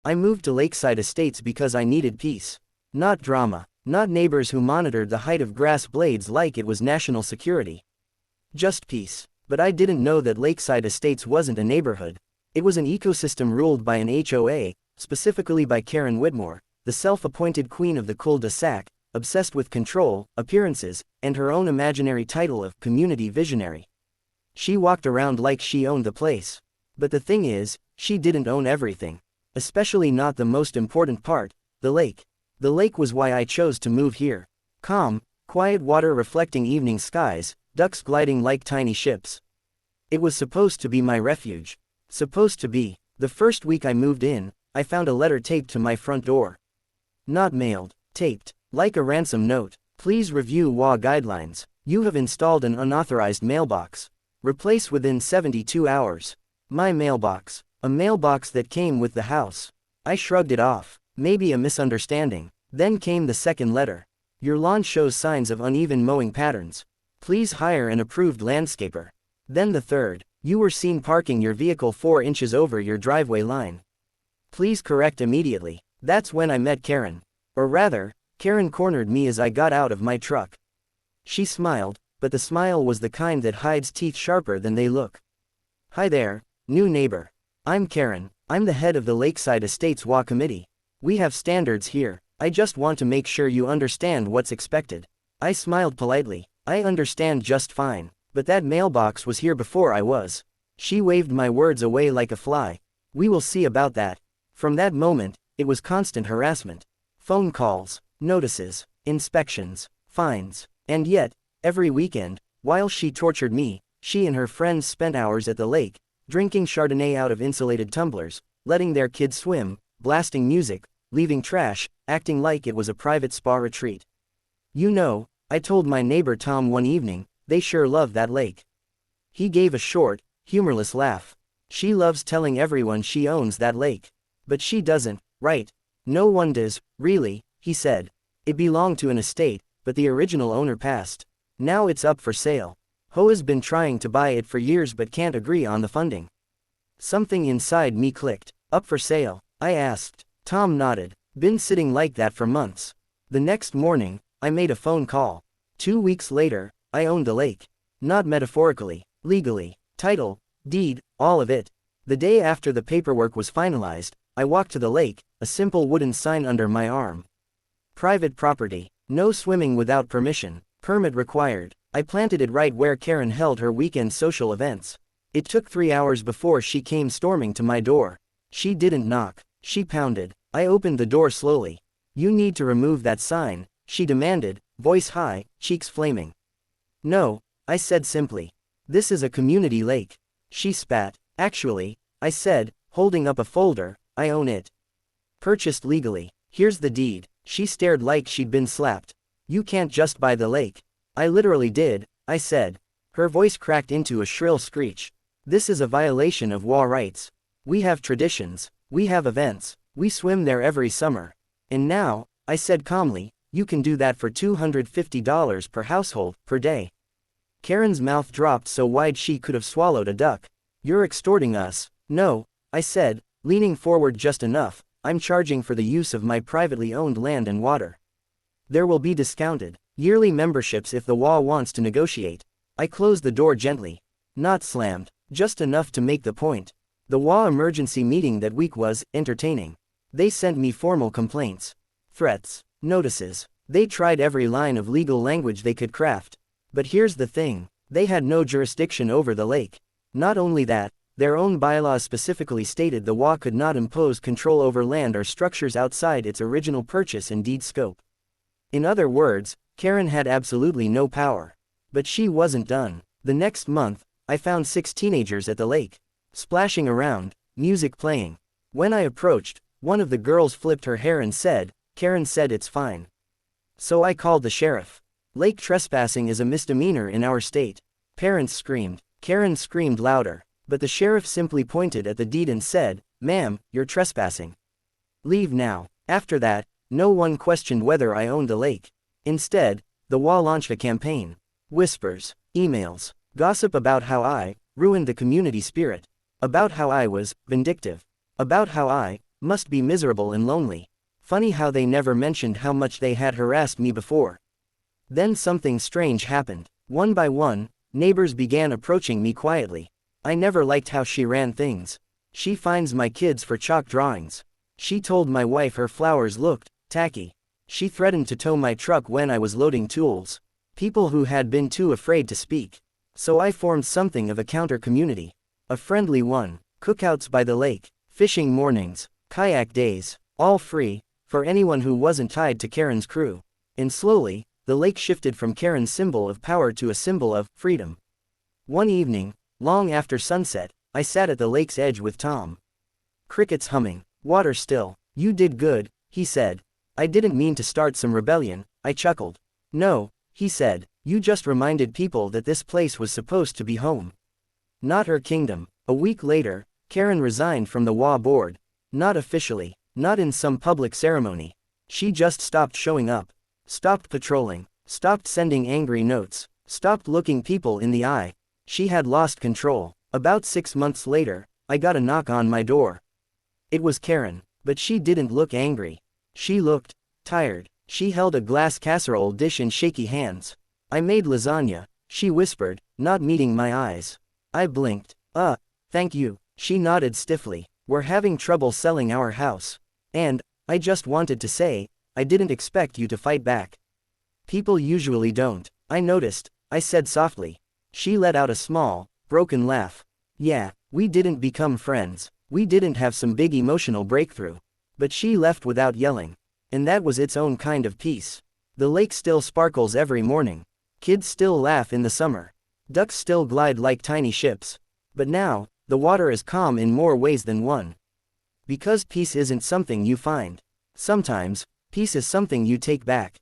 I moved to Lakeside Estates because I needed peace. Not drama. Not neighbors who monitored the height of grass blades like it was national security. Just peace. But I didn't know that Lakeside Estates wasn't a neighborhood. It was an ecosystem ruled by an HOA, specifically by Karen Whitmore, the self-appointed queen of the cul-de-sac, obsessed with control, appearances, and her own imaginary title of community visionary. She walked around like she owned the place. But the thing is, she didn't own everything. Especially not the most important part, the lake. The lake was why I chose to move here. Calm, quiet water reflecting evening skies, ducks gliding like tiny ships. It was supposed to be my refuge. Supposed to be. The first week I moved in, I found a letter taped to my front door. Not mailed, taped, like a ransom note. Please review HOA guidelines. You have installed an unauthorized mailbox. Replace within 72 hours. My mailbox. A mailbox that came with the house. I shrugged it off. Maybe a misunderstanding. Then came the second letter. Your lawn shows signs of uneven mowing patterns. Please hire an approved landscaper. Then the third. You were seen parking your vehicle 4 inches over your driveway line. Please correct immediately. That's when I met Karen. Or rather, Karen cornered me as I got out of my truck. She smiled, but the smile was the kind that hides teeth sharper than they look. Hi there, new neighbor. I'm Karen. I'm the head of the Lakeside Estates HOA committee. We have standards here. I just want to make sure you understand what's expected. I smiled politely. I understand just fine. But that mailbox was here before I was. She waved my words away like a fly. We will see about that. From that moment, it was constant harassment. Phone calls, notices, inspections, fines. And yet, every weekend, while she tortured me, she and her friends spent hours at the lake, drinking Chardonnay out of insulated tumblers, letting their kids swim, blasting music, leaving trash, acting like it was a private spa retreat. You know, I told my neighbor Tom one evening, they sure love that lake. He gave a short, humorless laugh. She loves telling everyone she owns that lake. But she doesn't, right? No one does, really, he said. It belonged to an estate, but the original owner passed. Now it's up for sale. HOA's been trying to buy it for years but can't agree on the funding. Something inside me clicked. Up for sale? I asked. Tom nodded. Been sitting like that for months. The next morning, I made a phone call. 2 weeks later, I owned the lake. Not metaphorically, legally, title, deed, all of it. The day after the paperwork was finalized, I walked to the lake, a simple wooden sign under my arm. Private property. No swimming without permission. Permit required. I planted it right where Karen held her weekend social events. It took 3 hours before she came storming to my door. She didn't knock. She pounded. I opened the door slowly. You need to remove that sign, she demanded, voice high, cheeks flaming. No, I said simply. This is a community lake. She spat. Actually, I said, holding up a folder, I own it. Purchased legally. Here's the deed. She stared like she'd been slapped. You can't just buy the lake. I literally did, I said. Her voice cracked into a shrill screech. This is a violation of HOA rights. We have traditions. We have events. We swim there every summer. And now, I said calmly, you can do that for $250 per household, per day. Karen's mouth dropped so wide she could have swallowed a duck. You're extorting us. No, I said, leaning forward just enough, I'm charging for the use of my privately owned land and water. There will be discounted, yearly memberships if the HOA wants to negotiate. I closed the door gently. Not slammed, just enough to make the point. The HOA emergency meeting that week was entertaining. They sent me formal complaints. Threats. Notices. They tried every line of legal language they could craft. But here's the thing, they had no jurisdiction over the lake. Not only that, their own bylaws specifically stated the HOA could not impose control over land or structures outside its original purchase and deed scope. In other words, Karen had absolutely no power. But she wasn't done. The next month, I found 6 teenagers at the lake. Splashing around, music playing. When I approached, one of the girls flipped her hair and said, Karen said it's fine. So I called the sheriff. Lake trespassing is a misdemeanor in our state. Parents screamed. Karen screamed louder. But the sheriff simply pointed at the deed and said, Ma'am, you're trespassing. Leave now. After that, no one questioned whether I owned the lake. Instead, the HOA launched a campaign. Whispers, emails, gossip about how I ruined the community spirit. About how I was vindictive. About how I Must be miserable and lonely. Funny how they never mentioned how much they had harassed me before. Then something strange happened. One by one, neighbors began approaching me quietly. I never liked how she ran things. She fines my kids for chalk drawings. She told my wife her flowers looked tacky. She threatened to tow my truck when I was loading tools. People who had been too afraid to speak. So I formed something of a counter-community. A friendly one. Cookouts by the lake, fishing mornings, kayak days, all free, for anyone who wasn't tied to Karen's crew. And slowly, the lake shifted from Karen's symbol of power to a symbol of freedom. One evening, long after sunset, I sat at the lake's edge with Tom. Crickets humming, water still. You did good, he said. I didn't mean to start some rebellion, I chuckled. No, he said, you just reminded people that this place was supposed to be home. Not her kingdom. A week later, Karen resigned from the HOA board. Not officially, not in some public ceremony. She just stopped showing up. Stopped patrolling. Stopped sending angry notes. Stopped looking people in the eye. She had lost control. About 6 months later, I got a knock on my door. It was Karen, but she didn't look angry. She looked tired. She held a glass casserole dish in shaky hands. I made lasagna, she whispered, not meeting my eyes. I blinked. Thank you. She nodded stiffly. We're having trouble selling our house. And, I just wanted to say, I didn't expect you to fight back. People usually don't. I noticed, I said softly. She let out a small, broken laugh. Yeah, we didn't become friends. We didn't have some big emotional breakthrough. But she left without yelling. And that was its own kind of peace. The lake still sparkles every morning. Kids still laugh in the summer. Ducks still glide like tiny ships. But now, the water is calm in more ways than one. Because peace isn't something you find. Sometimes, peace is something you take back.